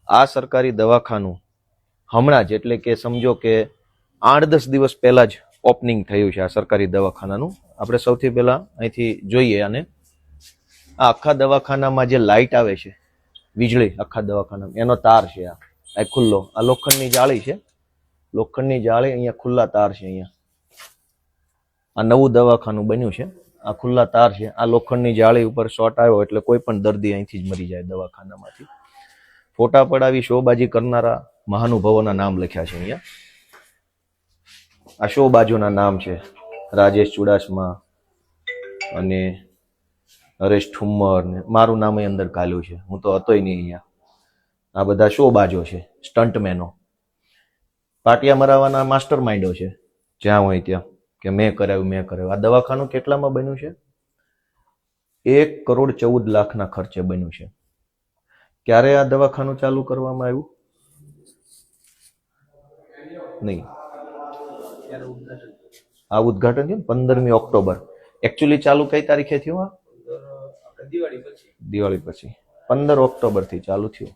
આ સરકારી દવાખાનું હમણાં જ એટલે કે સમજો કે 8-10 દિવસ પહેલા જ ઓપનિંગ થયું છે આ સરકારી દવાખાનાનું. આપણે સૌથી પહેલા અહીંથી જોઈએ અને આ આખા દવાખાનામાં જે લાઇટ આવે છે, વીજળી આખા દવાખાનામાં, એનો તાર છે આ ખુલ્લો. આ લોખંડની જાળી છે, લોખંડની જાળી, અહીંયા ખુલ્લા તાર છે. અહીંયા આ નવું દવાખાનું બન્યું છે, આ ખુલ્લા તાર છે. આ લોખંડની જાળી ઉપર શોર્ટ આવ્યો એટલે કોઈ પણ દર્દી અહીંથી જ મરી જાય દવાખાનામાંથી. ફોટા પડાવી શોબાજી કરનારા મહાનુભાવોના નામ લખ્યા છે અહીંયા. આ શોબાજોના નામ છે, રાજેશ ચુડાસમા અને હરેશ ઠુમ્મર ને મારું નામ અંદર કાલ્યું છે, હું તો હતોય નહીં અહીંયા. આ બધા શોબાજો છે, સ્ટન્ટમેનો, પાટિયા મરાવાના માસ્ટર માઇન્ડો છે જ્યાં હોય ત્યાં, કે મેં કરાવ્યું. આ દવાખાનું કેટલામાં બન્યું છે? 1,14,00,000 ખર્ચે બન્યું છે. ક્યારે આ દવાખાનું ચાલુ કરવામાં આવ્યું? નહીં, આ ઉદ્ઘાટન છે 15મી ઓક્ટોબર. એકચ્યુઅલી ચાલુ કઈ તારીખે થયું? દિવાળી પછી 15 ઓક્ટોબર થી ચાલુ થયું.